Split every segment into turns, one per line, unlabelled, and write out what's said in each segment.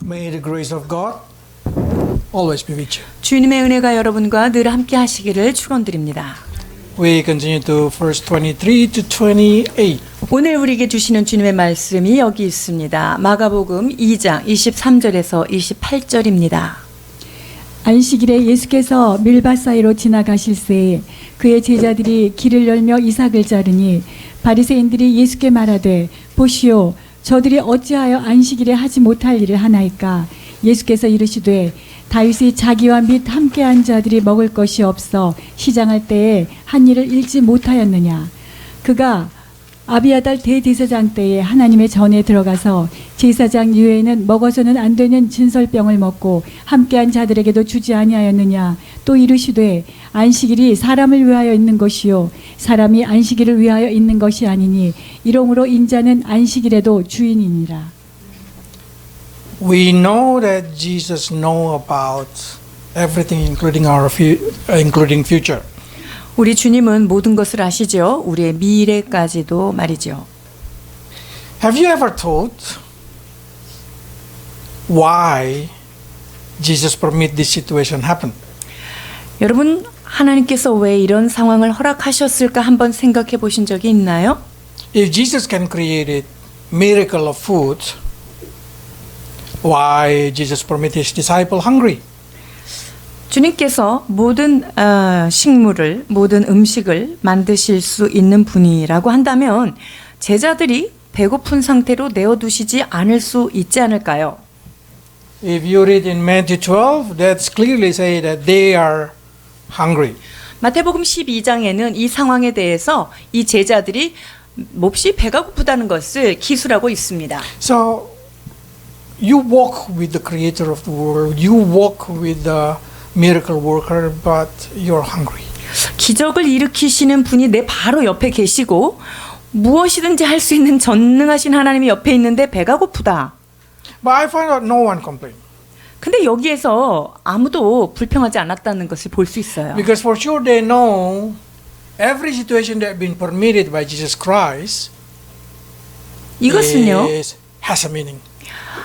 May the grace of God always be with you.
주님의 은혜가 여러분과 늘 함께 하시기를 축원드립니다.
We continue to verse 23 to 28.
오늘 우리에게 주시는 주님의 말씀이 여기 있습니다. 마가복음 2장 23절에서 28절입니다.
안식일에 예수께서 밀밭 사이로 지나가실새 그의 제자들이 길을 열며 이삭을 자르니 바리새인들이 예수께 말하되 보시오 저들이 어찌하여 안식일에 하지 못할 일을 하나이까. 예수께서 이르시되 다윗이 자기와 및 함께한 자들이 먹을 것이 없어 시장할 때에 한 일을 잃지 못하였느냐. 그가 아비아달 대제사장 때에 하나님의 전에 들어가서 제사장 유에는 먹어서는 안 되는 진설병을 먹고 함께한 자들에게도 주지 아니하였느냐. 또 이르시되 안식일이 사람을 위하여 있는 것이요 사람이 안식일을 위하여 있는 것이 아니니 이러므로 인자는 안식일에도 주인이니라.
We know that Jesus knows about everything, including future.
우리 주님은 모든 것을 아시죠. 우리의 미래까지도 말이죠.
Have you ever thought why Jesus permit this situation happen?
여러분, 하나님께서 왜 이런 상황을 허락하셨을까 한번 생각해 보신 적이 있나요?
If Jesus can create miracle of food, why Jesus permit his disciple hungry?
주님께서 모든 식물을, 모든 음식을 만드실 수 있는 분이라고 한다면 제자들이 배고픈 상태로 내어두시지 않을 수 있지 않을까요?
If you read in Matthew 12, that's clearly say that they are hungry.
마태복음 12장에는 이 상황에 대해서 이 제자들이 몹시 배가 고프다는 것을 기술하고 있습니다.
So you walk with the creator of the world, you walk with the miracle worker, but you're hungry.
기적을 일으키시는 분이 내 바로 옆에 계시고 무엇이든지 할 수 있는 전능하신 하나님이 옆에 있는데 배가 고프다.
But I find out no one complained.
근데 여기에서 아무도 불평하지 않았다는 것을 볼 수 있어요.
Because for sure they know every situation that been permitted by Jesus Christ
이것은요,
has a meaning.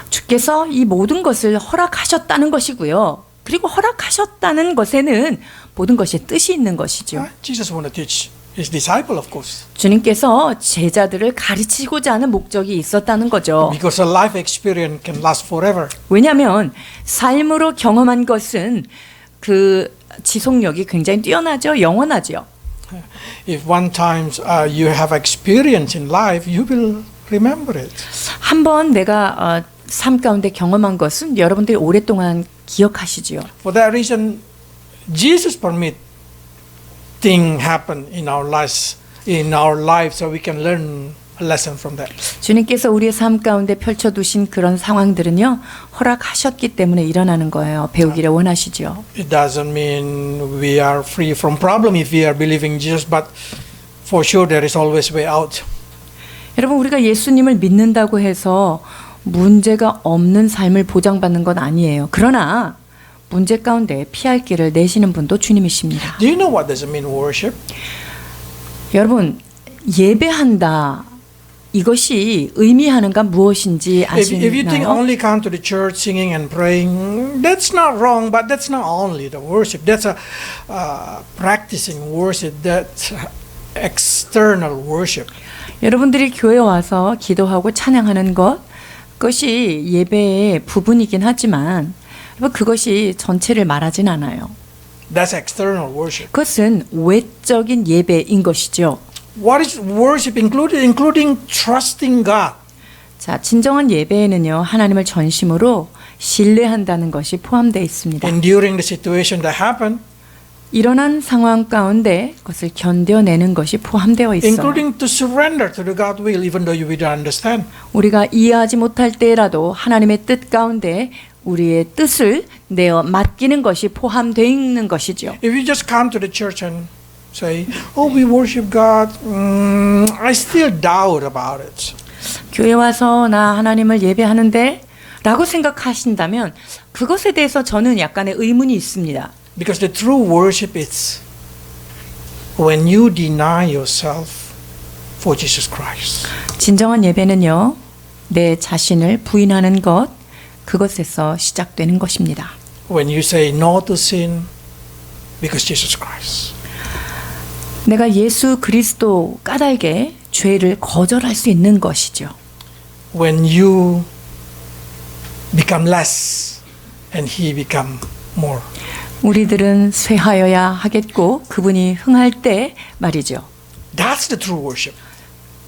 주께서 이 모든 것을 허락하셨다는 것이고요. 그리고 허락하셨다는 것에는 모든 것이 뜻이 있는 것이죠.
Jesus want to teach his disciple, of course.
주님께서 제자들을 가르치고자 하는 목적이 있었다는 거죠.
Because a life experience can last forever.
왜냐하면 삶으로 경험한 것은 그 지속력이 굉장히 뛰어나죠. 영원하죠.
If one time you have experience in life, you will remember it.
한번 내가 삶 가운데 경험한 것은 여러분들이 오랫동안 기억하시지요.
For that reason, Jesus permit things happen in our lives, so we can learn a lesson from that.
주님께서 우리의 삶 가운데 펼쳐두신 그런 상황들은요, 허락하셨기 때문에 일어나는 거예요. 배우기를 원하시죠.
It doesn't mean we are free from problem if we are believing Jesus, but for sure there is always way out.
여러분, 우리가 예수님을 믿는다고 해서 문제가 없는 삶을 보장받는 건 아니에요. 그러나 문제 가운데 피할 길을 내시는 분도 주님이십니다.
Do you know what does it mean worship?
여러분, 예배한다. 이것이 의미하는가 무엇인지
If you think
아시나요?
only come to the church singing and praying, that's not wrong, but that's not only the worship. That's a practicing worship. That's external worship.
여러분들이 교회 와서 기도하고 찬양하는 그것이 예배의 부분이긴 하지만 그것이 전체를 말하진 않아요.
That's external worship.
그것은 외적인 예배인 것이죠.
What is worship including trusting God?
자, 진정한 예배에는요, 하나님을 전심으로 신뢰한다는 것이 포함되어 있습니다.
Enduring the situation that happened.
일어난 상황 가운데 그것을 견뎌내는 것이 포함되어 있어요.
Including to surrender to the God will even though you don't understand.
우리가 이해하지 못할 때라도 하나님의 뜻 가운데 우리의 뜻을 내어 맡기는 것이 포함되어 있는 것이죠.
If you just come to the church and say, "Oh, we worship God," I still doubt about it.
교회 와서 나 하나님을 예배하는데 라고 생각하신다면 그것에 대해서 저는 약간의 의문이 있습니다.
Because the true worship is when you deny yourself for Jesus Christ.
진정한 예배는요, 내 자신을 부인하는 것, 그것에서 시작되는 것입니다.
When you say no to sin because Jesus Christ.
내가 예수 그리스도 까닭에 죄를 거절할 수 있는 것이죠.
When you become less and He become more.
우리들은 쇠하여야 하겠고 그분이 흥할 때 말이죠.
That's the true worship.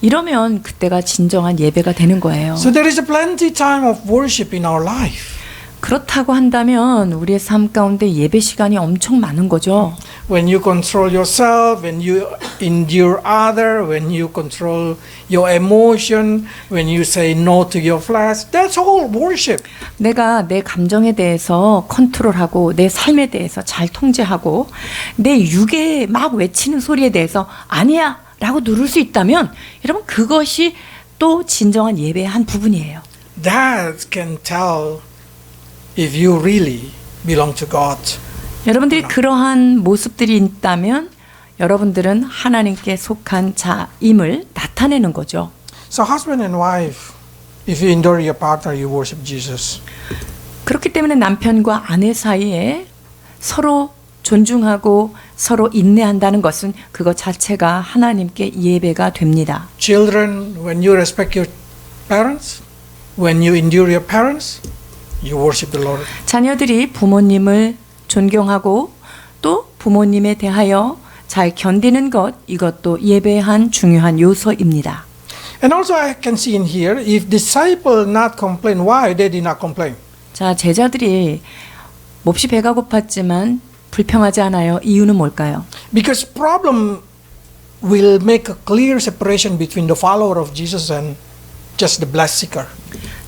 이러면 그때가 진정한 예배가 되는 거예요.
So there is a plenty time of worship in our life.
그렇다고 한다면 우리의 삶 가운데 예배 시간이 엄청 많은 거죠.
When you control yourself, when you endure other, when you control your emotion, when you say no to your flesh, that's all worship.
내가 내 감정에 대해서 컨트롤하고 내 삶에 대해서 잘 통제하고 내 육에 막 외치는 소리에 대해서 아니야 라고 누를 수 있다면 여러분 그것이 또 진정한 예배의 한 부분이에요.
That can tell if you really belong to God.
여러분들이 그러한 모습들이 있다면 여러분들은 하나님께 속한 자임을 나타내는 거죠.
So husband and wife, if you endure your partner, you worship Jesus.
그렇기 때문에 남편과 아내 사이에 서로 존중하고 서로 인내한다는 것은 그것 자체가 하나님께 예배가 됩니다.
Children, when you respect your parents, when you endure your parents, you worship the Lord.
자녀들이 부모님을 존경하고 또 부모님에 대하여 잘 견디는 것 이것도 예배의 한 중요한 요소입니다.
And also I can see in here, if disciple not complain, why they did not complain?
자, 제자들이 몹시 배가 고팠지만 불평하지 않아요. 이유는 뭘까요?
Because problem will make a clear separation between the follower of Jesus and just the blessed seeker.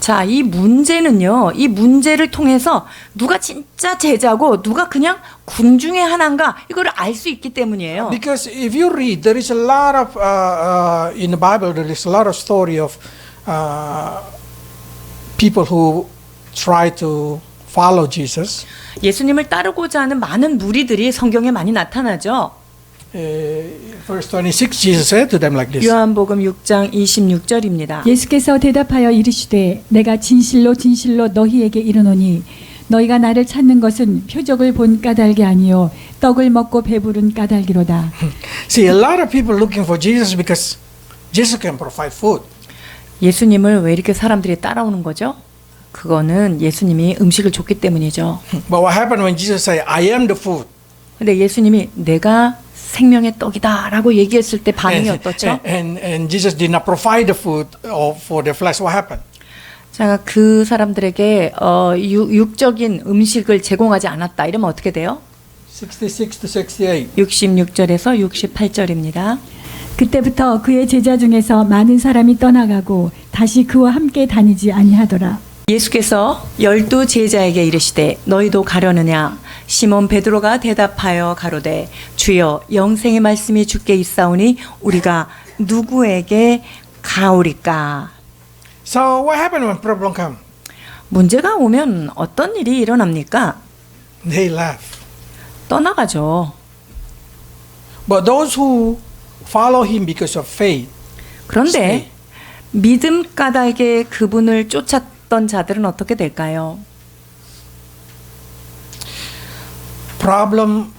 자, 이 문제는요. 이 문제를 통해서 누가 진짜 제자고 누가 그냥 궁중의 하나인가 이거를 알 수 있기 때문이에요.
Because if you read, there is a lot of in the Bible there is a lot of story of people who try to follow Jesus.
예수님을 따르고자 하는 많은 무리들이 성경에 많이 나타나죠.
Verse 26, Jesus said to them like this.
요한복음 6장 26절입니다.
예수께서 대답하여 이르시되 내가 진실로 진실로 너희에게 이르노니 너희가 나를 찾는 것은 표적을 본 까닭이 아니요 떡을 먹고 배부른 까닭이로다.
See, a lot of people looking for Jesus because Jesus can provide food.
예수님을 왜 이렇게 사람들이 따라오는 거죠? 그거는 예수님이 음식을 줬기 때문이죠.
But what happened when Jesus said, I am the food?
근데 예수님이 내가 생명의 떡이다라고 얘기했을 때 반응이 어떻죠?
And Jesus did not provide the food for their flesh. What happened?
자, 그 사람들에게 육적인 음식을 제공하지 않았다. 이러면 어떻게 돼요?
66 to 68.
66절에서 68절입니다.
그때부터 그의 제자 중에서 많은 사람이 떠나가고 다시 그와 함께 다니지 아니하더라.
예수께서 12 제자에게 이르시되 너희도 가려느냐? 시몬 베드로가 대답하여 가로되 주여 영생의 말씀이 주께 있사오니 우리가 누구에게 가오리까?
So what happened when problem come?
문제가 오면 어떤 일이 일어납니까?
They left.
떠나가죠.
But those who follow him because of faith,
그런데 믿음 까닭에 그분을 쫓았던 자들은 어떻게 될까요?
problem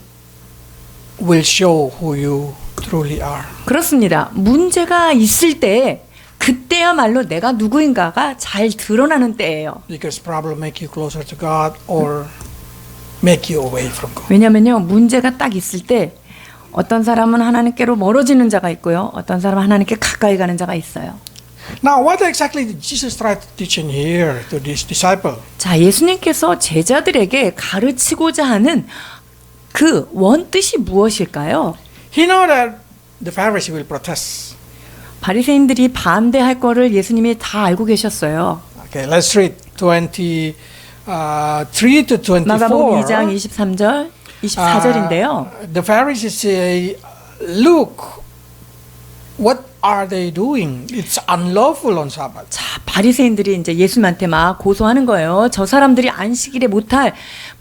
will show who you truly are.
그렇습니다. 문제가 있을 때 그때야말로 내가 누구인가가 잘 드러나는 때예요.
Because problem make you closer to God or make you away from God.
왜냐면요. 문제가 딱 있을 때 어떤 사람은 하나님께로 멀어지는 자가 있고요. 어떤 사람은 하나님께 가까이 가는 자가 있어요.
Now, what exactly did Jesus try to teach in here to this disciple?
자, 예수님께서 제자들에게 가르치고자 하는 그 원뜻이 무엇일까요?
He know that the Pharisees will protest.
바리새인들이 반대할 거를 예수님이 다 알고 계셨어요.
Okay, let's read 23 to 24.
마가복음 2장 23절, 24절인데요.
The Pharisees say, "Look, what are they doing? It's unlawful on Sabbath."
자, 바리새인들이 이제 예수님한테 막 고소하는 거예요. 저 사람들이 안식일에 못할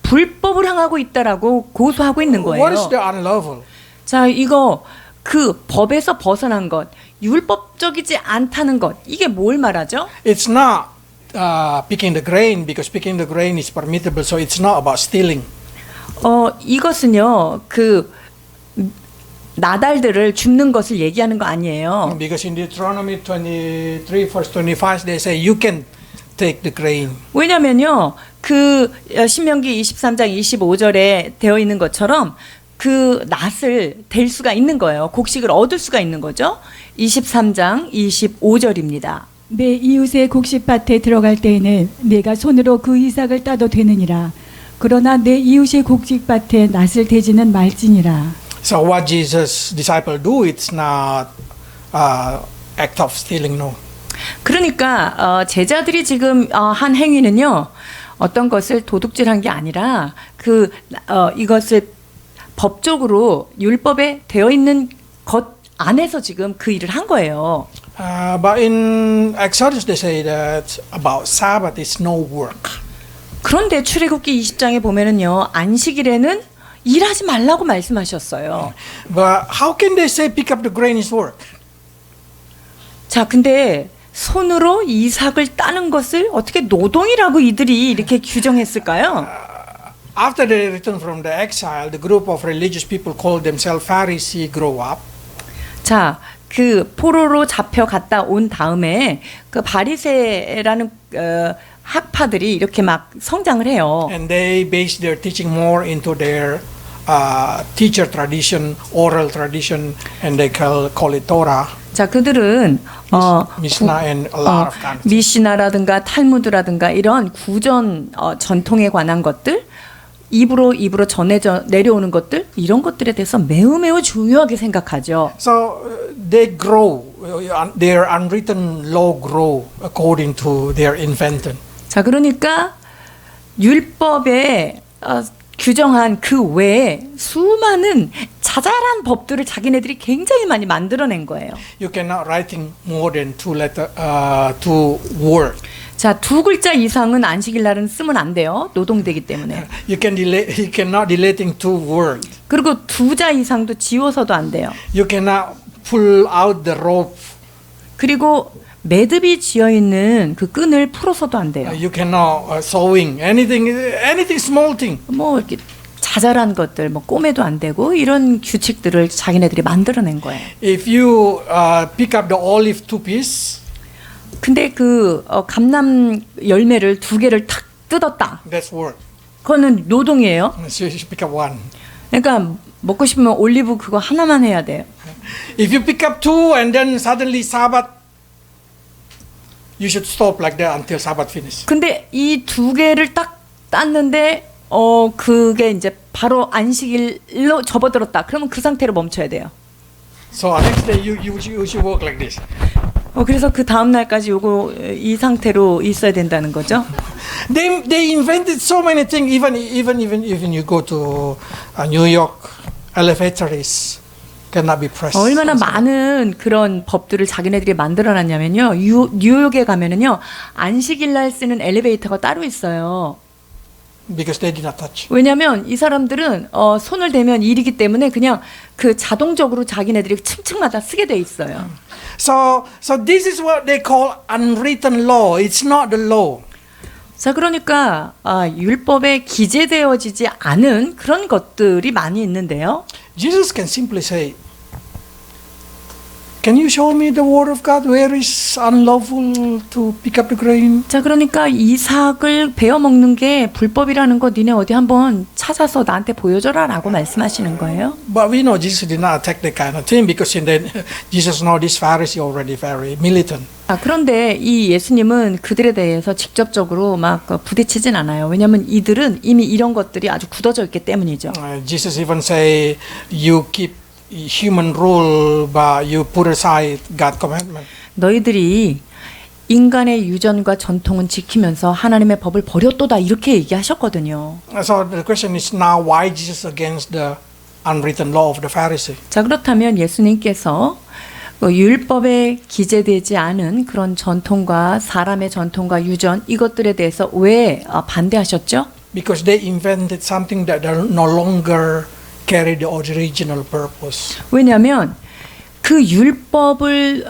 불법을 행하고 있다라고 고소하고 있는 거예요.
What is the unlawful?
자, 이거 그 법에서 벗어난 것, 율법적이지 않다는 것, 이게 뭘 말하죠?
It's not picking the grain because picking the grain is permissible, so it's not about stealing.
이것은요, 나달들을 줍는 것을 얘기하는 거 아니에요.
Because in Deuteronomy 23 verse 25 they say you can take the grain.
왜냐면요, 신명기 23장 25절에 되어 있는 것처럼 그 낫을 댈 수가 있는 거예요. 곡식을 얻을 수가 있는 거죠. 23장 25절입니다.
내 이웃의 곡식밭에 들어갈 때에는 내가 손으로 그 이삭을 따도 되느니라. 그러나 내 이웃의 곡식밭에 낫을 대지는 말지니라.
So what Jesus' disciples do, it's not act of stealing, no.
그러니까 제자들이 지금 한 행위는요, 어떤 것을 도둑질한 게 아니라 이것을 법적으로 율법에 되어 있는 것 안에서 지금 그 일을 한 거예요.
But in Exodus they say that about Sabbath is no work.
그런데 출애굽기 20장에 보면은요, 안식일에는 일하지 말라고 말씀하셨어요.
But how can they say pick up the grain is work?
자, 근데 손으로 이삭을 따는 것을 어떻게 노동이라고 이들이 이렇게 규정했을까요?
After they returned from the exile, the group of religious people called themselves Pharisee grow up.
자, 포로로 잡혀갔다 온 다음에 바리새라는 학파들이 이렇게 막 성장을 해요.
And they base their teaching more into their teacher tradition, oral tradition, and they call it Torah.
자, 그들은
Mishnah and a lot of kind of
미시나라든가 탈무드라든가 이런 구전 전통에 관한 것들, 입으로 내려오는 것들, 이런 것들에 대해서 매우 중요하게 생각하죠.
So they grow, their unwritten law grow according to their invention.
자, 그러니까 율법에 규정한 그 외에 수많은 자잘한 법들을 자기네들이 굉장히 많이 만들어낸 거예요.
You cannot writing more than two word.
자, 2글자 이상은 안식일 날은 쓰면 안 돼요. 노동되기 때문에.
You cannot deleting 2 word.
그리고 2자 이상도 지워서도 안 돼요.
You cannot pull out the rope.
그리고 매듭이 지어 있는 그 끈을 풀어서도 안 돼요.
You cannot sewing anything small thing.
뭐 이렇게 자잘한 것들, 뭐 꼬매도 안 되고 이런 규칙들을 자기네들이 만들어낸 거예요.
If you pick up the olive 2 piece,
근데 감람 열매를 2개를 탁 뜯었다.
that's work.
그거는 노동이에요.
So you should pick up 1.
그러니까 먹고 싶으면 올리브 그거 하나만 해야 돼요.
If you pick up 2 and then suddenly Sabbath, you should stop like that until Sabbath finish.
근데 이 2개를 딱 땄는데 그게 이제 바로 안식일로 접어들었다. 그러면 그 상태로 멈춰야 돼요.
So next day you should work like this.
그래서 그 다음 날까지 이 상태로 있어야 된다는 거죠.
They invented so many things. Even you go to New York, elevators cannot be pressed.
얼마나 많은 그런 법들을 자기네들이 만들어놨냐면요. 뉴욕에 가면은요, 안식일 날 쓰는 엘리베이터가 따로 있어요.
Because they did not touch.
왜냐하면 이 사람들은 손을 대면 일이기 때문에 그냥 자동적으로 자기네들이 층층마다 쓰게 돼 있어요.
So this is what they call unwritten law. It's not the law.
자, 그러니까 율법에 기재되어지지 않은 그런 것들이 많이 있는데요.
Jesus can simply say, "Can you show me the word of God where is unlawful to pick up the grain?"
자, 그러니까 이삭을 베어 먹는 게 불법이라는 거 니네 어디 한번 찾아서 나한테 보여줘라라고 말씀하시는 거예요.
But we know Jesus did not attack that kind of thing because then Jesus know this Pharisee already very militant.
그런데 이 예수님은 그들에 대해서 직접적으로 막 부딪히진 않아요. 왜냐하면 이들은 이미 이런 것들이 아주 굳어져 있기 때문이죠.
Jesus even say, "You keep human rule, but you put aside God's commandment."
너희들이 인간의 유전과 전통은 지키면서 하나님의 법을 버렸도다 이렇게 얘기하셨거든요.
So the question is now why Jesus against the unwritten law of the Pharisee?
자, 그렇다면 예수님께서 율법에 기재되지 않은 그런 전통과 사람의 전통과 유전 이것들에 대해서 왜 반대하셨죠?
Because they invented something that no longer carry the original purpose.
왜냐하면 그 율법을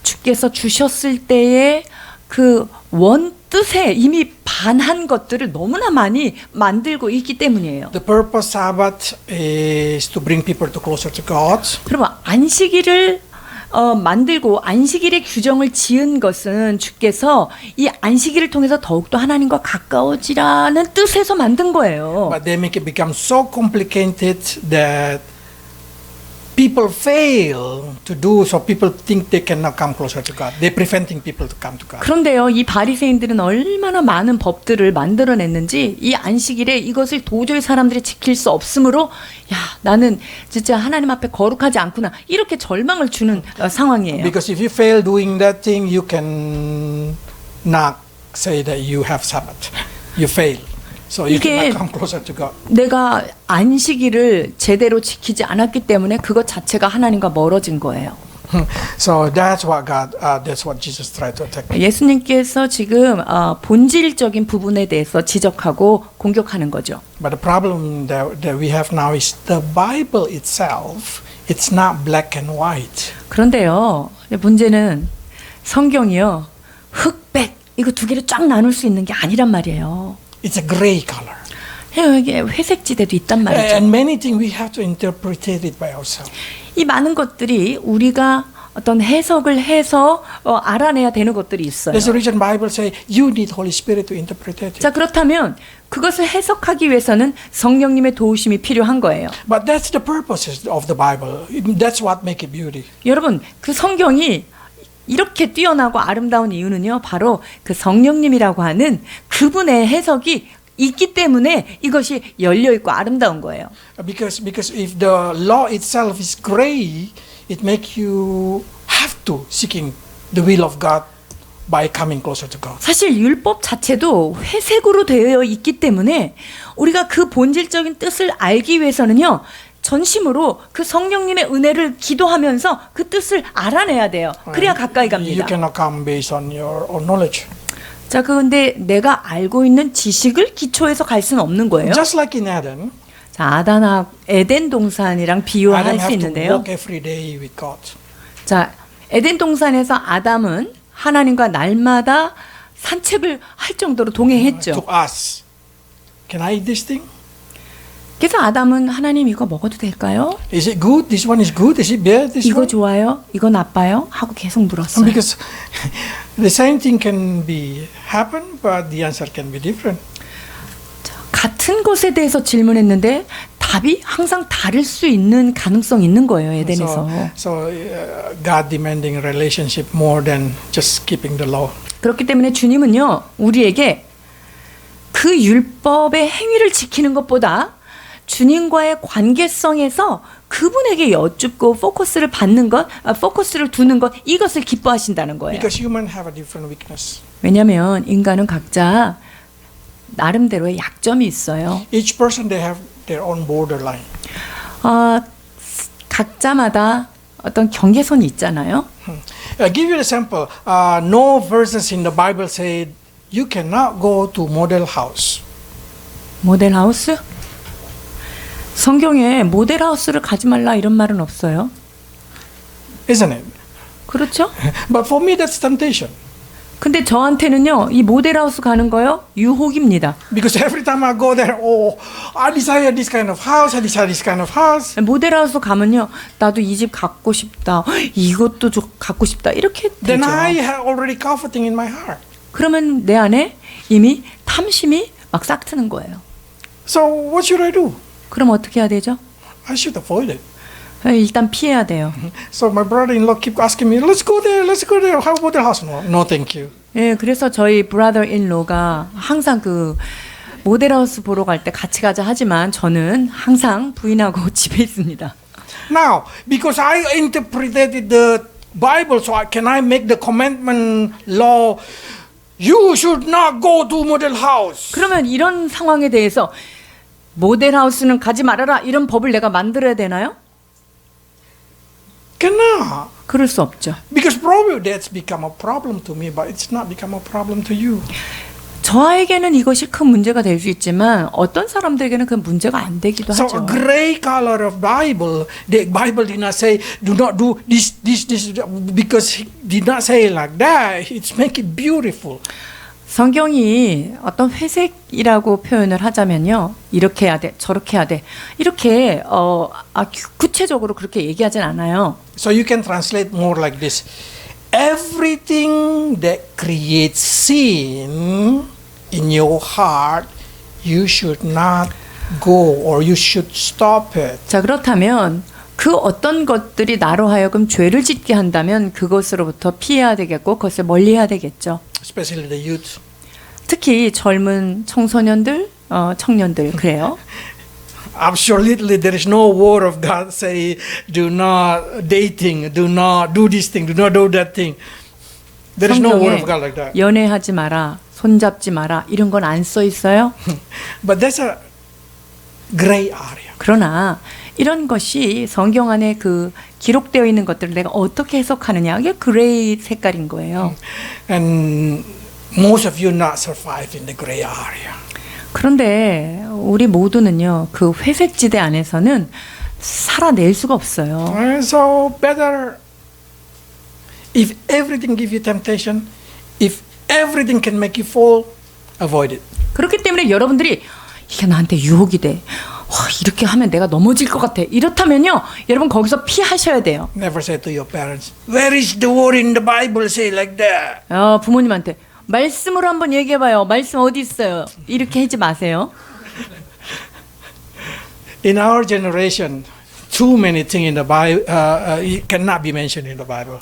주께서 주셨을 때의 그 뜻에 이미 반한 것들을 너무나 많이 만들고 있기 때문이에요.
The purpose Sabbath is to bring people to closer to God.
그러면 안식일을 만들고 안식일의 규정을 지은 것은 주께서 이 안식일을 통해서 더욱더 하나님과 가까워지라는 뜻에서 만든 거예요.
But they make it become so complicated that people fail to do, so people think they cannot come closer to God. They're preventing people to come to God.
그런데요, 이 바리새인들은 얼마나 많은 법들을 만들어냈는지 이 안식일에 이것을 도저히 사람들이 지킬 수 없으므로 야, 나는 진짜 하나님 앞에 거룩하지 않구나 이렇게 절망을 주는 상황이에요.
Because if you fail doing that thing, you can not say that you have Sabbath. You fail. So you
이게
cannot come closer to God.
내가 안식일을 제대로 지키지 않았기 때문에 그것 자체가 하나님과 멀어진 거예요.
So that's what Jesus tried to attack.
예수님께서 지금 본질적인 부분에 대해서 지적하고 공격하는 거죠.
But the problem that we have now is the Bible itself. It's not black and white.
그런데요, 문제는 성경이요, 흑백 이거 두 개를 쫙 나눌 수 있는 게 아니란 말이에요.
It's a gray color.
이게 회색지대도 있단 말이죠.
And many things we have to interpret it by ourselves.
이 많은 것들이 우리가 어떤 해석을 해서 알아내야 되는 것들이 있어요.
There's a reason Bible say you need Holy Spirit to interpret it.
자, 그렇다면 그것을 해석하기 위해서는 성령님의 도우심이 필요한 거예요.
But that's the purpose of the Bible. That's what make it beauty.
여러분, 그 성경이 이렇게 뛰어나고 아름다운 이유는요, 바로 그 성령님이라고 하는 그분의 해석이 있기 때문에 이것이 열려 있고 아름다운 거예요.
Because if the law itself is gray, it makes you have to seeking the will of God by coming closer to God.
사실 율법 자체도 회색으로 되어 있기 때문에 우리가 그 본질적인 뜻을 알기 위해서는요, 전심으로 그 성령님의 은혜를 기도하면서 그 뜻을 알아내야 돼요. 그래야 가까이
You
갑니다.
cannot come based on your own knowledge.
자, 그런데 내가 알고 있는 지식을 기초해서 갈 수는 없는 거예요.
Just like in Eden,
자, 에덴 동산이랑
Adam
비유할 수
have to
있는데요.
walk every day with God.
자, 에덴 동산에서 아담은 하나님과 날마다 산책을 할 정도로 동행했죠.
To us, can I eat this thing?
그래서 아담은 하나님 이거 먹어도 될까요?
Is it good? This one is good. Is it bad? This
이거
one?
좋아요? 이거 나빠요? 하고 계속 물었어요.
Because the same thing can be happen, but the answer can be different.
같은 것에 대해서 질문했는데 답이 항상 다를 수 있는 가능성이 있는 거예요, 에덴에서.
So God demanding relationship more than just keeping the law.
그렇기 때문에 주님은요, 우리에게 그 율법의 행위를 지키는 것보다 주님과의 관계성에서 그분에게 여쭙고 포커스를 받는 것, 포커스를 두는 것, 이것을 기뻐하신다는 거예요.
Because human have a different weakness.
왜냐하면 인간은 각자 나름대로의 약점이 있어요.
Each person they have their own borderline.
각자마다 어떤 경계선이 있잖아요.
Give you an example. No verses in the Bible say you cannot go to model house.
모델하우스? 성경에 모델하우스를 가지 말라 이런 말은 없어요.
Isn't it?
그렇죠?
But for me that's temptation.
근데 저한테는요, 이 모델하우스 가는 거요, 유혹입니다.
Because every time I go there, oh, I desire this kind of house, I desire this kind of house.
모델하우스 가면요, 나도 이 집 갖고 싶다, 이것도 갖고 싶다, 이렇게
Then
되죠.
I have already coveting in my heart.
그러면 내 안에 이미 탐심이 막 싹트는 거예요.
So what should I do?
그럼 어떻게 해야 되죠?
I should avoid it.
일단 피해야 돼요.
So my brother-in-law keep asking me, let's go there, let's go there. How about the house? No, no, thank you.
예, 그래서 저희 brother-in-law가 항상 그 모델하우스 보러 갈 때 같이 가자 하지만 저는 항상 부인하고 집에 있습니다.
Now, because I interpreted the Bible, so can I make the commandment law? You should not go to model house.
그러면 이런 상황에 대해서 모델하우스는 가지 말아라 이런 법을 내가 만들어야 되나요?
Cannot.
그럴 수 없죠.
Because probably that's become a problem to me, but it's not become a problem to you.
저에게는 이것이 큰 문제가 될 수 있지만 어떤 사람들에게는 그 문제가 안 되기도
So
하죠.
a gray color of Bible, the Bible did not say do not do this, because he did not say like that. It's make it beautiful.
성경이 어떤 회색이라고 표현을 하자면요. 이렇게 해야 돼, 저렇게 해야 돼. 이렇게 구체적으로 그렇게 얘기하진 않아요.
So you can translate more like this. Everything that creates sin in your heart, you should not go or you should stop it.
자, 그렇다면 그 어떤 것들이 나로 하여금 죄를 짓게 한다면 그것으로부터 피해야 되겠고 그것을 멀리해야 되겠죠.
Especially the youth.
특히 젊은 청소년들, 청년들 그래요.
Absolutely, there is no word of God say, do not dating, do not do this thing, do not do that thing. There is no word of God like that.
연애하지 마라, 손잡지 마라 이런 건 안 써 있어요.
But that's a gray area.
그러나 이런 것이 성경 안에 그 기록되어 있는 것들을 내가 어떻게 해석하느냐 이게 그레이 색깔인 거예요.
And most of you not survive in the gray area.
그런데 우리 모두는요 그 회색 지대 안에서는 살아낼 수가 없어요.
So better if everything give you temptation, if everything can make you fall, avoid it.
그렇기 때문에 여러분들이 이게 나한테 유혹이 돼. 와, 이렇게 하면 내가 넘어질 것 같아. 이렇다면요, 여러분 거기서 피하셔야 돼요.
Never say to your parents, where is the word in the Bible say like that?
부모님한테 말씀으로 한번 얘기해봐요. 말씀 어디 있어요? 이렇게 하지 마세요.
In our generation, too many things in the Bible cannot be mentioned in the Bible.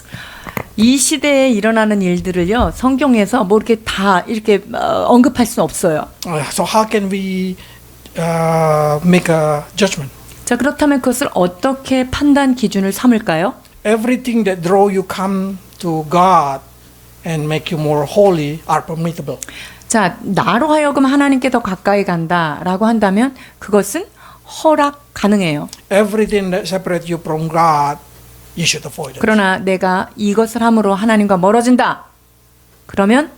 이 시대에 일어나는 일들을요, 성경에서 뭐 이렇게 다 이렇게 언급할 수는 없어요.
So how can we make a judgment?
자, 그렇다면 그것을 어떻게 판단 기준을 삼을까요?
Everything that draw you come to God and make you more holy are permissible.
자, 나로 하여금 하나님께 더 가까이 간다라고 한다면 그것은 허락 가능해요.
Everything that separates you from God, you should avoid it.
그러나 내가 이것을 함으로 하나님과 멀어진다. 그러면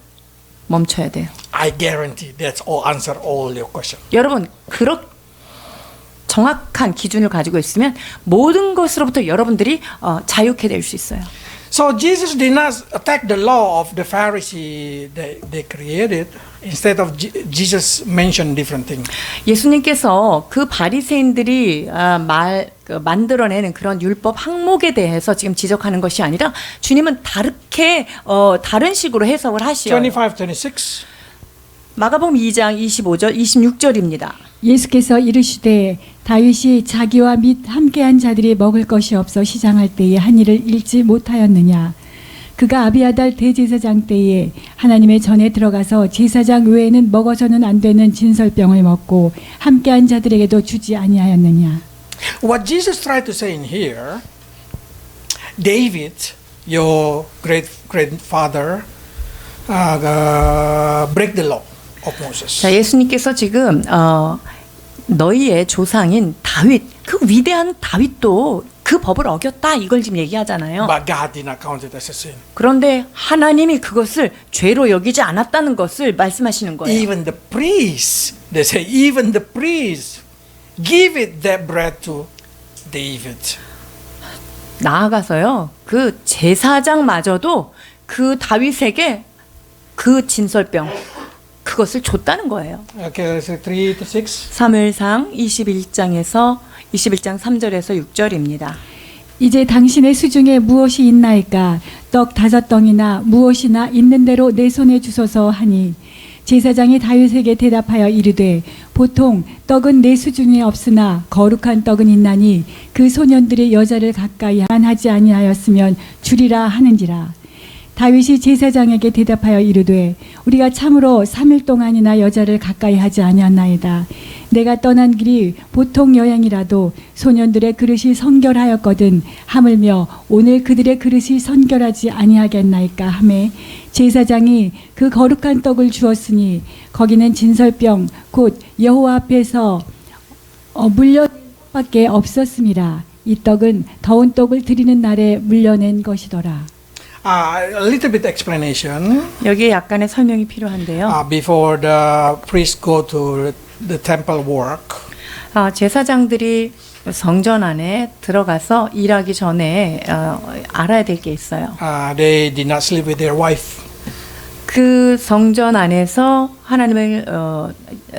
멈춰야 돼요.
I guarantee that's all answer all your question.
여러분, 그렇게 정확한 기준을 가지고 있으면 모든 것으로부터 여러분들이 자유케 될 수 있어요.
So Jesus did not attack the law of the Pharisee they created. Instead of Jesus mentioned different things.
예수님께서 그 바리새인들이 만들어내는 그런 율법 항목에 대해서 지금 지적하는 것이 아니라 주님은 다른 식으로 해석을 하시어요.
25, 26.
마가복음 2장 25절, 26절입니다.
예수께서 이르시되 다윗이 자기와 및 함께한 자들이 먹을 것이 없어 시장할 때에 한 일을 잃지 못하였느냐. 그가 아비아달 대제사장 때에 하나님의 전에 들어가서 제사장 외에는 먹어서는 안 되는 진설병을 먹고 함께한 자들에게도 주지 아니하였느냐.
What Jesus tried to say in here, David, your great father, break the law of Moses.
자, 예수님께서 지금 너희의 조상인 다윗, 그 위대한 다윗도 그 법을 어겼다 이걸 지금 얘기하잖아요.
But God did not count it as a sin.
그런데 하나님이 그것을 죄로 여기지 않았다는 것을 말씀하시는 거예요.
Even the priests, they say, even the priests give it that bread to David.
나아가서요, 그 제사장마저도 그 다윗에게 그 진설병 그것을 줬다는 거예요.
Okay, let's say 3 to 6.
사무엘상 21장 3절에서 6절입니다.
이제 당신의 수중에 무엇이 있나이까 떡 5덩이나 무엇이나 있는 대로 내 손에 주소서 하니 제사장이 다윗에게 대답하여 이르되 보통 떡은 내 수중에 없으나 거룩한 떡은 있나니 그 소년들이 여자를 가까이 하지 아니하였으면 주리라 하는지라. 다윗이 제사장에게 대답하여 이르되 우리가 참으로 3일 동안이나 여자를 가까이 하지 아니하나이다. 내가 떠난 길이 보통 여행이라도 소년들의 그릇이 성결하였거든 하물며 오늘 그들의 그릇이 성결하지 아니하겠나이까 하매 제사장이 그 거룩한 떡을 주었으니 거기는 진설병 곧 여호와 앞에서 물려낸 떡밖에 없었음이라. 이 떡은 더운 떡을 드리는 날에 물려낸 것이더라.
A little bit explanation.
여기에 약간의 설명이 필요한데요.
Before the priests go to the temple work.
제사장들이 성전 안에 들어가서 일하기 전에 알아야 될 게 있어요.
They did not sleep with their wife.
그 성전 안에서 하나님을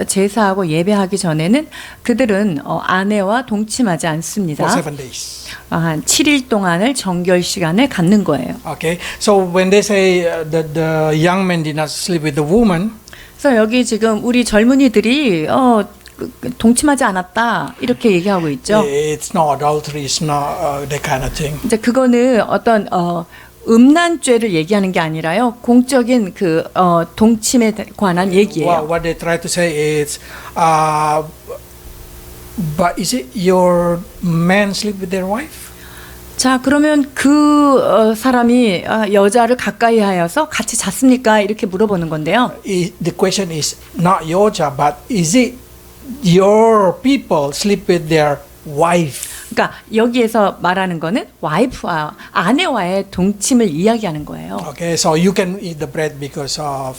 제사하고 예배하기 전에는 그들은 아내와 동침하지 않습니다.
for 7 days.
한 7일 동안을 정결 시간을 갖는 거예요.
Okay, so when they say that the young men did not sleep with the woman,
그래서 여기 지금 우리 젊은이들이 동침하지 않았다 이렇게 얘기하고 있죠.
it's not adultery, it's not that kind of thing.
이제 그거는 어떤 음란죄를 얘기하는 게 아니라요. 공적인 그 동침에 관한 얘기예요.
What they try to say is, but is it your men sleep with their wife?
자, 그러면 그 사람이 여자를 가까이 하여서 같이 잤습니까? 이렇게 물어보는 건데요.
The question is not your job, but is it your people sleep with their wife?
그러니까 여기에서 말하는 거는 와이프와 아내와의 동침을 이야기하는 거예요.
Okay, so you can eat the bread because of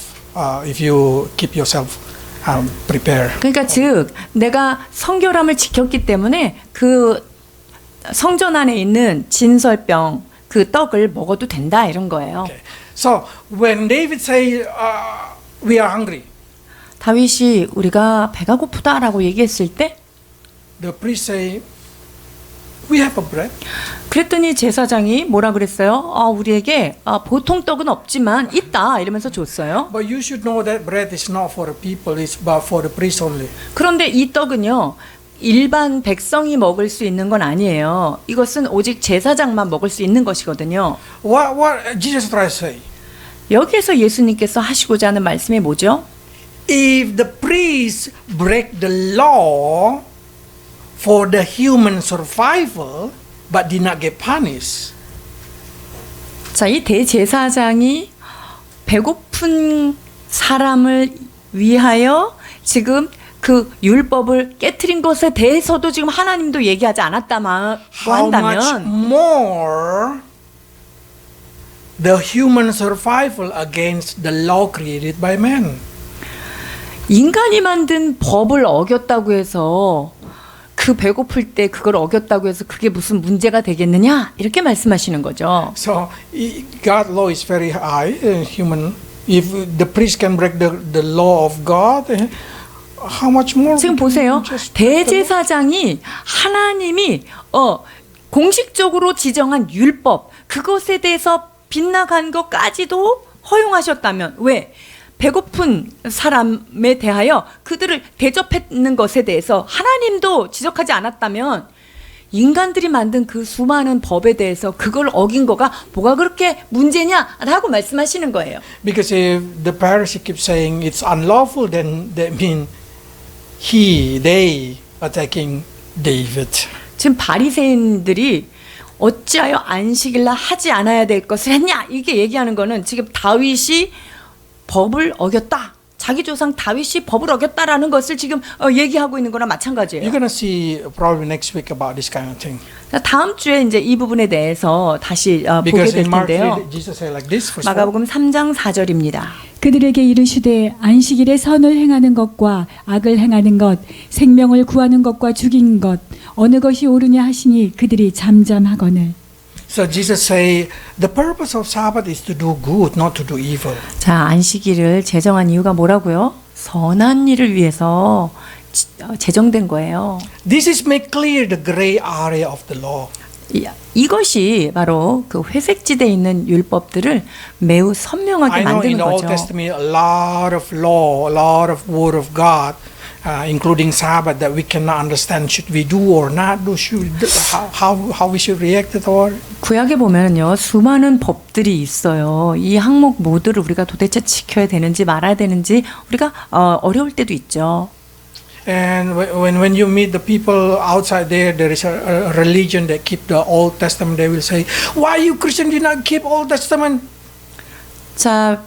if you keep yourself prepared.
그러니까 즉 내가 성결함을 지켰기 때문에 그 성전 안에 있는 진설병 그 떡을 먹어도 된다 이런 거예요.
Okay. So when David say we are hungry,
다윗이 우리가 배가 고프다라고 얘기했을 때
the priest say we have a bread.
그랬더니 제사장이 뭐라 그랬어요? 우리에게 보통 떡은 없지만 있다 이러면서 줬어요.
But you should know that bread is not for the people, it's but for the priest only.
그런데 이 떡은요. 일반 백성이 먹을 수 있는 건 아니에요. 이것은 오직 제사장만 먹을 수 있는 것이거든요.
What Jesus tries to say?
여기에서 예수님께서 하시고자 하는 말씀이 뭐죠?
If the priests break the law for the human survival but did not get punished,
자, 이 대제사장이 배고픈 사람을 위하여 지금 그 율법을 깨트린 것에 대해서도 지금 하나님도 얘기하지 않았다고
how much
한다면
more the human survival against the law created by man?
인간이 만든 법을 어겼다고 해서 그 배고플 때 그걸 어겼다고 해서 그게 무슨 문제가 되겠느냐 이렇게 말씀하시는 거죠.
So God's law is very high. Human, if the priest can break the law of God, how much more?
지금 보세요. 대제사장이 하나님이 공식적으로 지정한 율법 그것에 대해서 빗나간 것까지도 허용하셨다면 왜? 배고픈 사람에 대하여 그들을 대접했는 것에 대해서 하나님도 지적하지 않았다면 인간들이 만든 그 수많은 법에 대해서 그걸 어긴 거가 뭐가 그렇게 문제냐라고 말씀하시는 거예요.
Because if the Pharisee keeps saying it's unlawful, then that means they attacking David.
지금 바리새인들이 어찌하여 안식일날 하지 않아야 될 것을 했냐 이게 얘기하는 거는 지금 다윗이 법을 어겼다. 자기 조상 다윗이 법을 어겼다라는 것을 지금 얘기하고 있는 거랑 마찬가지예요.
You're gonna see probably next week about this kind of thing.
다음 주에 이제 이 부분에 대해서 다시 보게
Because
될
in Mark
텐데요.
3, Jesus said like this. Verse 4.
마가복음 3장 4절입니다.
그들에게 이르시되 안식일에 선을 행하는 것과 악을 행하는 것, 생명을 구하는 것과 죽이는 것 어느 것이 옳으냐 하시니 그들이 잠잠하거늘.
So Jesus say the purpose of Sabbath is to do good, not to do evil.
자, 안식일을 제정한 이유가 뭐라고요? 선한 일을 위해서 제정된 거예요.
This is make clear the gray area of the law.
이것이 바로 그 회색지대에 있는 율법들을 매우 선명하게
I know in
만드는
the Old
거죠.
Testament a lot of law, a lot of word of God, including Sabbath, that we cannot understand. Should we do or not do? How we should react to it?
구약에 보면요 수많은 법들이 있어요. 이 항목 모두를 우리가 도대체 지켜야 되는지 말아야 되는지 우리가 어려울 때도 있죠.
And when you meet the people outside there is a religion that keep the Old Testament. They will say, "Why you Christian did not keep Old Testament?"
자,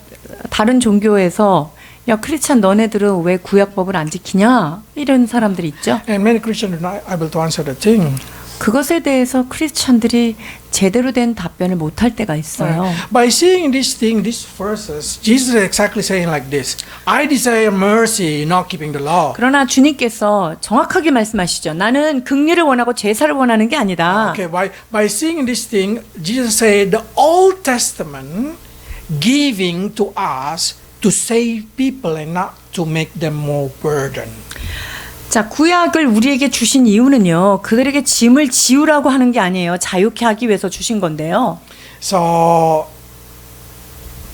다른 종교에서 야 크리스찬 너네들은 왜 구약법을 안 지키냐 이런 사람들이 있죠.
And many Christians are not able to answer the thing.
그것에 대해서 크리스찬들이 제대로 된 답변을 못할 때가 있어요.
By seeing this thing, these verses, Jesus is exactly saying like this: I desire mercy, not keeping the law.
그러나 주님께서 정확하게 말씀하시죠. 나는 긍휼을 원하고 제사를 원하는 게 아니다.
Okay, by seeing this thing, Jesus said the Old Testament giving to us to save people and not to make them more burden.
자, 구약을 우리에게 주신 이유는요, 그들에게 짐을 지우라고 하는 게 아니에요. 자유케 하기 위해서 주신 건데요.
So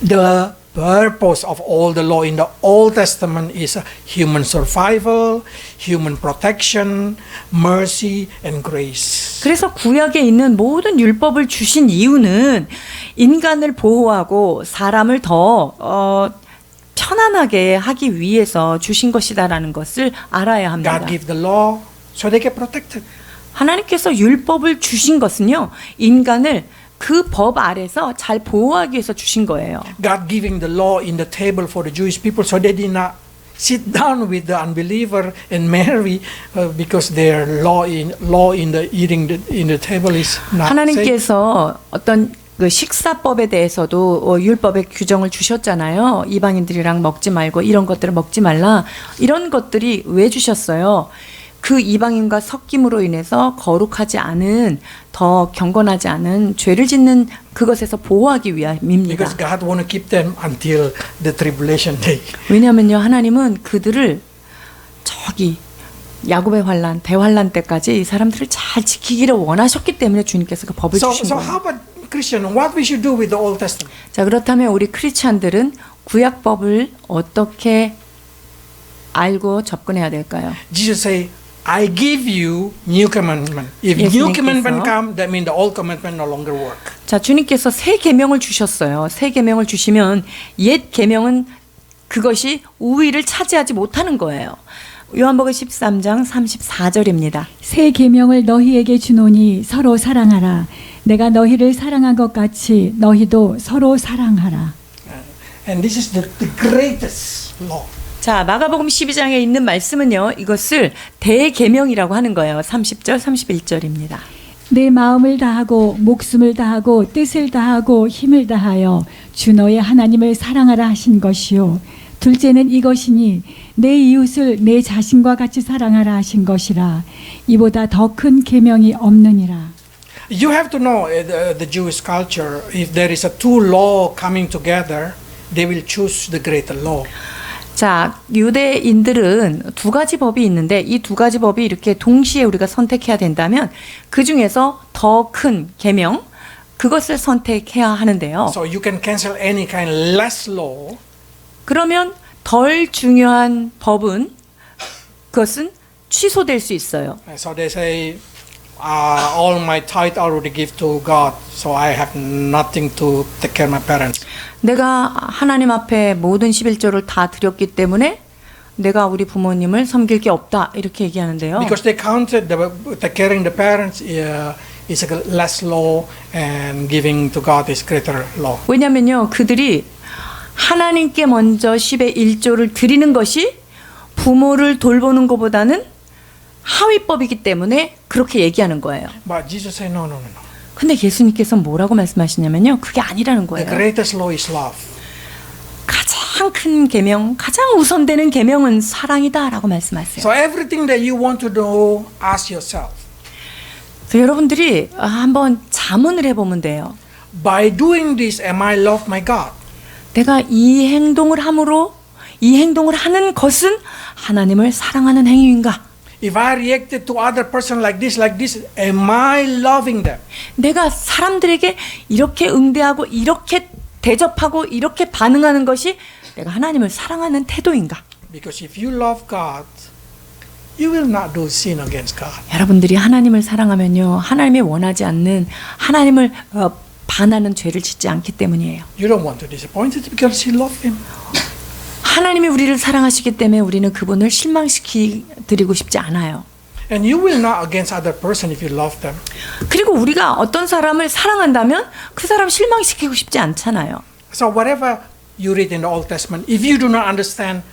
the purpose of all the law in the Old Testament is human survival, human protection, mercy, and grace.
그래서 구약에 있는 모든 율법을 주신 이유는 인간을 보호하고 사람을 더 편안하게 하기 위해서 주신 것이다라는 것을 알아야 합니다.
God gave the law so they get protected.
하나님께서 율법을 주신 것은요, 인간을 그 법 아래서 잘 보호하기 위해서 주신 거예요.
God giving the law in the table for the Jewish people so they did not sit down with the unbeliever and marry because their law in the eating in the table is not safe.
하나님께서 어떤 그 식사법에 대해서도 율법의 규정을 주셨잖아요. 이방인들이랑 먹지 말고 이런 것들을 먹지 말라. 이런 것들이 왜 주셨어요? 그 이방인과 섞임으로 인해서 거룩하지 않은, 더 경건하지 않은 죄를 짓는 그것에서 보호하기 위함입니다.
Because God want to keep them until the tribulation day.
왜냐하면요, 하나님은 그들을 저기 야곱의 환란, 대환란 때까지 이 사람들을 잘 지키기를 원하셨기 때문에 주님께서 그 법을 주신
So
거예요.
how about Christian? What we should do with the Old Testament?
자, 그렇다면 우리 크리스찬들은 구약법을 어떻게 알고 접근해야 될까요?
Jesus say, I give you new commandment. If new commandment come, that means the old commandment no longer work.
자, 주님께서 새 계명을 주셨어요. 새 계명을 주시면 옛 계명은 그것이 우위를 차지하지 못하는 거예요. 요한복음 13장 34절입니다.
새 계명을 너희에게 주노니 서로 사랑하라. 내가 너희를 사랑한 것 같이 너희도 서로 사랑하라.
And this is the greatest law.
자, 마가복음 12장에 있는 말씀은요, 이것을 대계명이라고 하는 거예요. 30절, 31절입니다.
내 마음을 다하고 목숨을 다하고 뜻을 다하고 힘을 다하여 주 너의 하나님을 사랑하라 하신 것이요. 둘째는 이것이니 내 이웃을 내 자신과 같이 사랑하라 하신 것이라. 이보다 더 큰 계명이 없느니라.
You have to know the Jewish culture. If there is a two law coming together, they will choose the greater law.
자, 유대인들은 두 가지 법이 있는데 이 두 가지 법이 이렇게 동시에 우리가 선택해야 된다면 그 중에서 더 큰 계명, 그것을 선택해야 하는데요.
So you can cancel any kind less law.
그러면 덜 중요한 법은 그것은 취소될 수 있어요.
So they say, all my tithe I already give to God, so I have nothing to take care of my parents.
내가 하나님 앞에 모든 11조를 다 드렸기 때문에 내가 우리 부모님을 섬길 게 없다 이렇게 얘기하는데요.
Because they counted the caring the parents is a less law and giving to God is greater law.
왜냐면요, 그들이 하나님께 먼저 10의 1조를 드리는 것이 부모를 돌보는 것보다는 하위법이기 때문에 그렇게 얘기하는 거예요.
But Jesus said no, no, no, no.
근데 예수님께서 뭐라고 말씀하시냐면요, 그게 아니라는
The
거예요.
greatest law is love.
가장 큰 계명, 가장 우선되는 계명은 사랑이다라고 말씀하세요.
So everything that you want to do, ask yourself.
그래서 여러분들이 한번 자문을 해보면 돼요.
By doing this, am I love my God?
내가 이 행동을 함으로, 이 행동을 하는 것은 하나님을 사랑하는 행위인가?
If I reacted to other person like this, am I loving them?
내가 사람들에게 이렇게 응대하고 이렇게 대접하고 이렇게 반응하는 것이 내가 하나님을 사랑하는 태도인가?
Because if you love God, you will not do sin against God.
여러분들이 하나님을 사랑하면요, 하나님이 원하지 않는, 하나님을 반하는 죄를 짓지 않기 때문이에요.
You don't want to disappoint him because you love him.
하나님이 우리를 사랑하시기 때문에 우리는 그분을 실망시키드리고 싶지 않아요.
And you will not against other person if you love them.
그리고 우리가 어떤 사람을 사랑한다면 그 사람 실망시키고 싶지 않잖아요.
So whatever you read in the Old Testament, if you do not understand,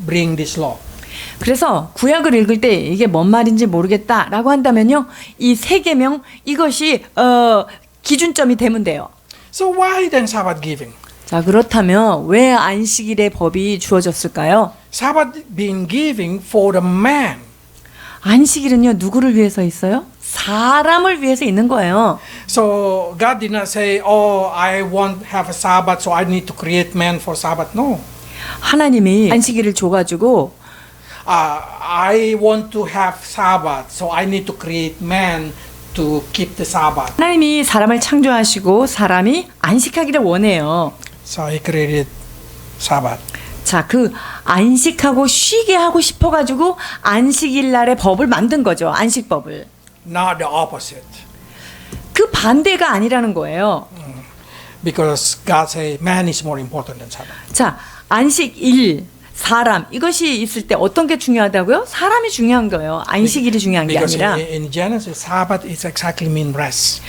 bring this law.
그래서 구약을 읽을 때 이게 뭔 말인지 모르겠다라고 한다면요, 이 세 계명 이것이 기준점이 되면 돼요.
So why then Sabbath giving?
자, 그렇다면 왜 안식일의 법이 주어졌을까요?
Sabbath being giving for the man.
안식일은요, 누구를 위해서 있어요? 사람을 위해서 있는 거예요.
So God did not say, "Oh, I won't have a Sabbath, so I need to create man for Sabbath." No.
하나님이 안식일을 줘가지고
I want to have Sabbath, so I need to create man to keep the Sabbath.
하나님이 사람을 창조하시고 사람이 안식하기를 원해요.
So He created Sabbath.
자, 그 안식하고 쉬게 하고 싶어가지고 안식일 날의 법을 만든 거죠. 안식법을.
Not the opposite.
그 반대가 아니라는 거예요.
Because God said man is more important than Sabbath.
자, 안식일, 사람 이것이 있을 때 어떤 게 중요하다고요? 사람이 중요한 거예요. 안식일이 중요한 게
Because
아니라.
in Genesis, Sabbath is exactly mean rest.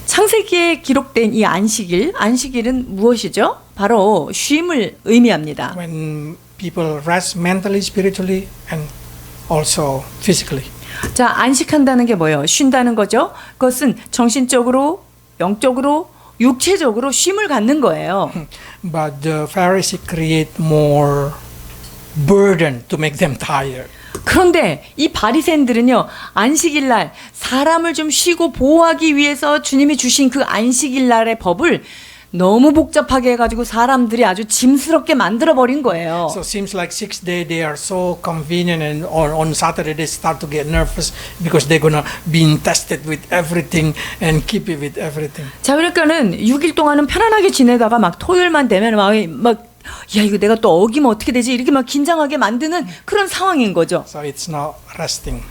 창세기에 기록된 이 안식일은 무엇이죠? 바로 쉼을 의미합니다.
When people rest mentally, spiritually, and also physically.
자, 안식한다는 게 뭐예요? 쉰다는 거죠. 그것은 정신적으로, 영적으로, 육체적으로 쉼을 갖는 거예요.
But the Pharisees create more burden to make them tired.
그런데 이 바리새인들은요, 안식일 날 사람을 좀 쉬고 보호하기 위해서 주님이 주신 그 안식일 날의 법을 너무 복잡하게 해가지고 사람들이 아주 짐스럽게 만들어 버린 거예요.
So it seems like 6 day they are so convenient, and on Saturday they start to get nervous because they're gonna be tested with everything and keep it with everything.
자, 그러니까는 6일 동안은 편안하게 지내다가 막 토요일만 되면 야, 이거 내가 또 어기면 어떻게 되지? 이렇게 막 긴장하게 만드는 그런 상황인 거죠.
So it's not resting.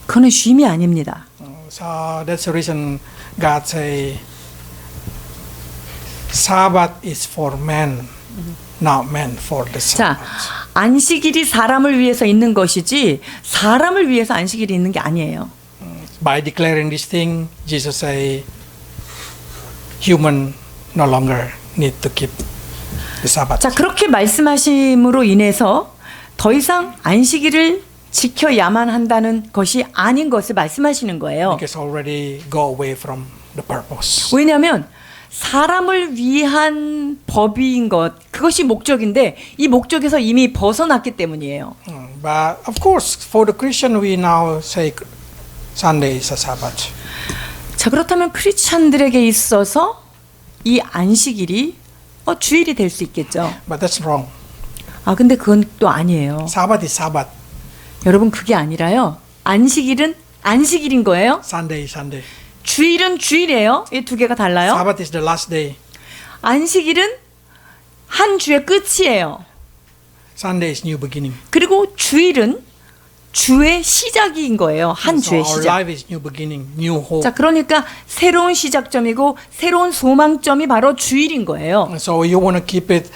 그거는 쉼이 아닙니다.
So that's the reason God say Sabbath is for man, not man for the
자,
Sabbath.
안식일이 사람을 위해서 있는 것이지 사람을 위해서 안식일이 있는 게 아니에요.
By declaring this thing, Jesus say human no longer need to keep the Sabbath.
자, 그렇게 말씀하심으로 인해서 더 이상 안식일을 지켜야만 한다는 것이 아닌 것을 말씀하시는 거예요.
Because already go away from the purpose.
왜냐하면 사람을 위한 법인 것, 그것이 목적인데 이 목적에서 이미 벗어났기 때문이에요.
But of course, for the Christian, we now say Sunday is a Sabbath.
자, 그렇다면 크리스찬들에게 있어서 이 안식일이 주일이 될 수 있겠죠.
But that's wrong.
아, 근데 그건 또 아니에요.
Sabbath is Sabbath.
여러분, 그게 아니라요. 안식일은 안식일인 거예요.
Sunday is Sunday.
주일은 주일이에요. 이 두 개가 달라요.
Sabbath is the last day.
안식일은 한 주의 끝이에요.
Sunday is new beginning.
그리고 주일은 주의 시작인 거예요. 한
So
주의
our
시작.
life is new beginning, new hope.
자, 그러니까 새로운 시작점이고 새로운 소망점이 바로 주일인 거예요.
So you want to keep it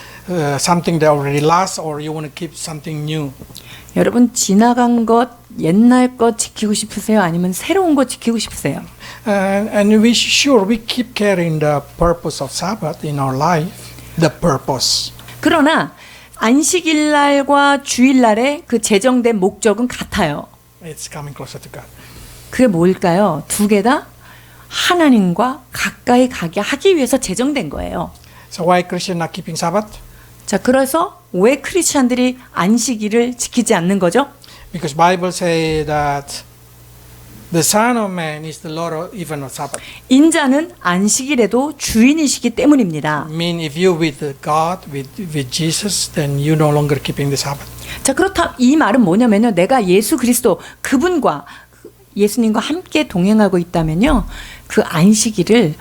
something that already lasts, or you want to keep something new.
여러분, 지나간 것, 옛날 것 지키고 싶으세요? 아니면 새로운 것 지키고 싶으세요?
And we sure we keep carrying the purpose of Sabbath in our life, the purpose.
그러나 안식일 날과 주일 날의 그 제정된 목적은 같아요.
It's coming closer to God.
그게 뭘까요? 두 개 다 하나님과 가까이 가게 하기 위해서 제정된 거예요.
So why Christians not keeping Sabbath?
자, 그래서 왜 크리스찬들이 안식일을 지키지 않는 거죠?
Because Bible say that the Son of Man is the Lord of even of Sabbath.
인자는 안식일에도 주인이시기 때문입니다.
I mean, if you with God, with Jesus, then you no longer keeping the Sabbath.
자, 그렇다 이 말은 뭐냐면요. 내가 예수 그리스도 그분과 예수님과 함께 동행하고 있다면요. 그 안식일을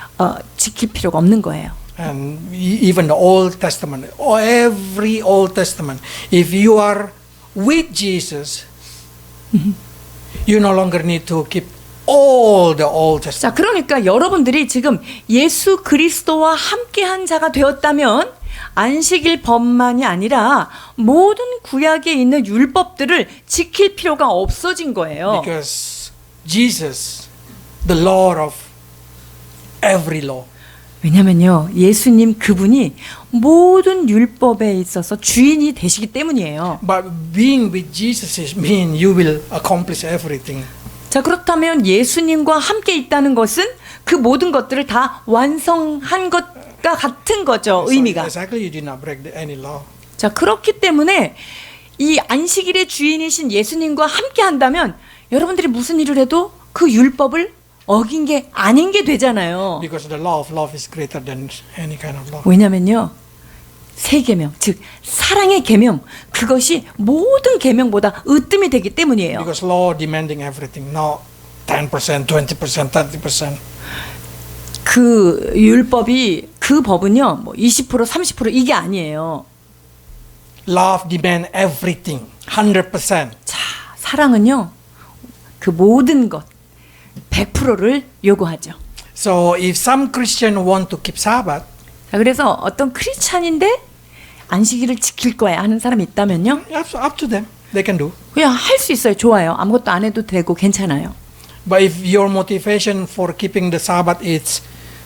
지킬 필요가 없는 거예요.
And even the Old Testament, every Old Testament, if you are with Jesus, you no longer need to keep all the Old Testament.
자, 그러니까 여러분들이 지금 예수 그리스도와 함께한 자가 되었다면 안식일 법만이 아니라 모든 구약에 있는 율법들을 지킬 필요가 없어진 거예요.
Because Jesus, the Lord of every law.
왜냐면요, 예수님 그분이 모든 율법에 있어서 주인이 되시기 때문이에요.
But being with Jesus is mean you will accomplish everything.
자, 그렇다면 예수님과 함께 있다는 것은 그 모든 것들을 다 완성한 것과 같은 거죠, 의미가.
Exactly, you did not break any law.
자, 그렇기 때문에 이 안식일의 주인이신 예수님과 함께 한다면 여러분들이 무슨 일을 해도 그 율법을 어긴 게 아닌 게 되잖아요.
Because the law of love is greater than any kind of law.
왜냐면요. 세 계명, 즉 사랑의 계명, 그것이 모든 계명보다 으뜸이 되기 때문이에요.
Because law demanding everything, not 10%, 20%, 30%.
그 율법이 그 법은요. 뭐 20%, 30% 이게 아니에요.
Love demand everything, 100%.
자, 사랑은요. 그 모든 것 100%를 요구하죠.
So if some Christian want to keep Sabbath,
자, 그래서 어떤 크리스찬인데 안식일을 지킬 거야 하는 사람이 있다면요.
up to them, they can do.
그냥 할 수 있어요. 좋아요. 아무것도 안 해도 되고 괜찮아요.
But if your motivation for keeping the Sabbath is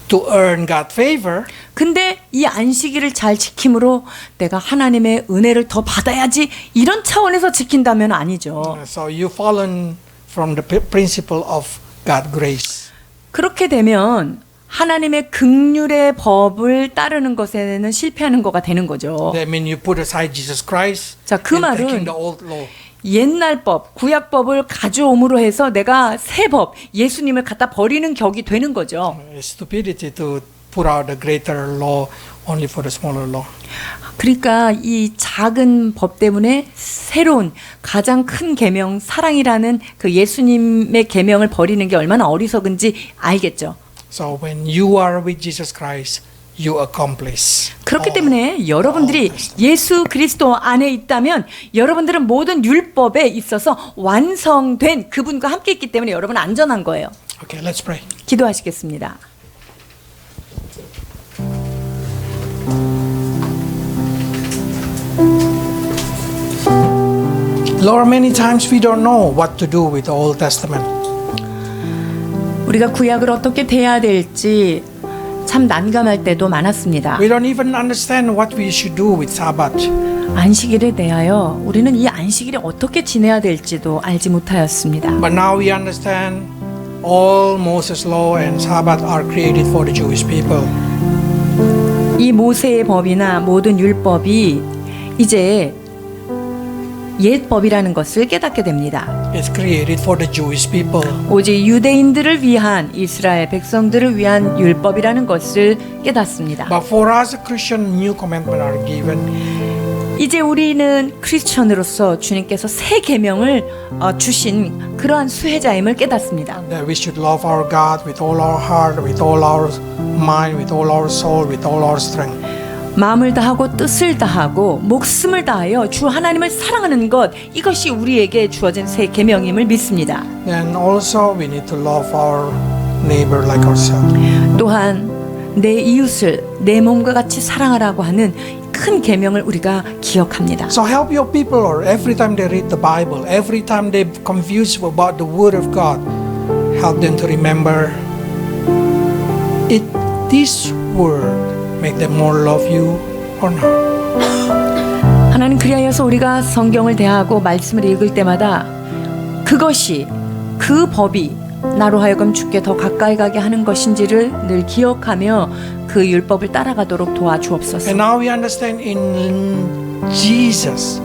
to earn God favor,
근데 이 안식일을 잘 지킴으로 내가 하나님의 은혜를 더 받아야지 이런 차원에서 지킨다면 아니죠.
so you fallen from the principle of God grace.
그렇게 되면 하나님의 긍휼의 법을 따르는 것에는 실패하는 거가 되는 거죠.
That means you put aside Jesus Christ
자, 그
and taking
말은
the old law.
옛날 법, 구약법을 가져옴으로 해서 내가 새 법, 예수님을 갖다 버리는 격이 되는 거죠.
It's stupidity to put out the greater law only for the smaller law.
그러니까 이 작은 법 때문에 새로운 가장 큰 계명, 사랑이라는 그 예수님의 계명을 버리는 게 얼마나 어리석은지 알겠죠.
So when you are with Jesus Christ, you accomplish.
그렇기 때문에 여러분들이 예수 그리스도 안에 있다면 여러분들은 모든 율법에 있어서 완성된 그분과 함께 있기 때문에 여러분은 안전한 거예요.
Okay, let's pray.
기도하시겠습니다.
Lord, many times we don't know what to do with the Old Testament.
우리가 구약을 어떻게 대해야 될지 참 난감할 때도 많았습니다.
We don't even understand what we should do with Sabbath.
안식일에 대하여 우리는 이 안식일에 어떻게 지내야 될지도 알지 못하였습니다.
But now we understand all Moses' law and Sabbath are created for the Jewish people.
이 모세의 법이나 모든 율법이 이제 옛 법이라는 것을 깨닫게 됩니다.
It's created for the Jewish people.
오직 유대인들을 위한 이스라엘 백성들을 위한 율법이라는 것을 깨닫습니다.
But for us, Christian, new commandments are given.
이제 우리는 크리스천으로서 주님께서 새 계명을 주신 그러한 수혜자임을 깨닫습니다.
That we should love our God with all our heart, with all our mind, with all our soul, with all our strength.
마음을 다하고 뜻을 다하고 목숨을 다하여 주 하나님을 사랑하는 것, 이것이 우리에게 주어진 새 계명임을 믿습니다.
And also we need to love our neighbor like ourselves.
또한 내 이웃을 내 몸과 같이 사랑하라고 하는 큰 계명을 우리가 기억합니다.
So help your people, Lord, every time they read the Bible, every time they're confused about the Word of God, help them to remember it. This word make them more love you or not.
하나님, 그리하여서 우리가 성경을 대하고 말씀을 읽을 때마다 그것이 그 법이 나로 하여금 주께 더 가까이 가게 하는 것인지를 늘 기억하며 그 율법을 따라가도록 도와주옵소서.
And now we understand in Jesus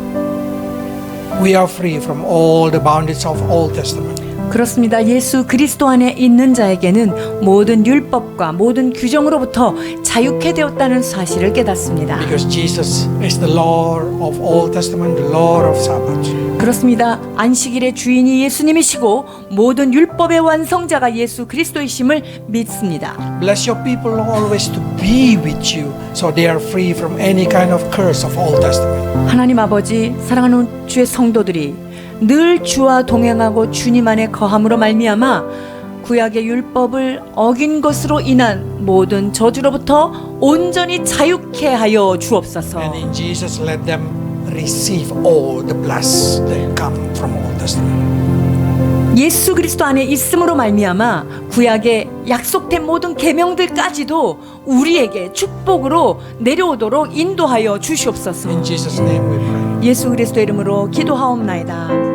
we are free from all the boundaries of Old Testament.
그렇습니다. 예수 그리스도 안에 있는 자에게는 모든 율법과 모든 규정으로부터 자유케 되었다는 사실을 깨닫습니다.
Because Jesus is the Lord of Old Testament, the Lord of Sabbath.
그렇습니다. 안식일의 주인이 예수님이시고 모든 율법의 완성자가 예수 그리스도이심을 믿습니다.
Bless your people always to be with you so they are free from any kind of curse of Old Testament.
하나님 아버지, 사랑하는 주의 성도들이 늘 주와 동행하고 주님 안에 거함으로 말미암아 구약의 율법을 어긴 것으로 인한 모든 저주로부터 온전히 자유케 하여 주옵소서.
And in Jesus let them receive all the blessings that come from Old Testament.
예수 그리스도 안에 있음으로 말미암아 구약의 약속된 모든 계명들까지도 우리에게 축복으로 내려오도록 인도하여 주시옵소서.
In Jesus' name we pray.
예수 그리스도 이름으로 기도하옵나이다.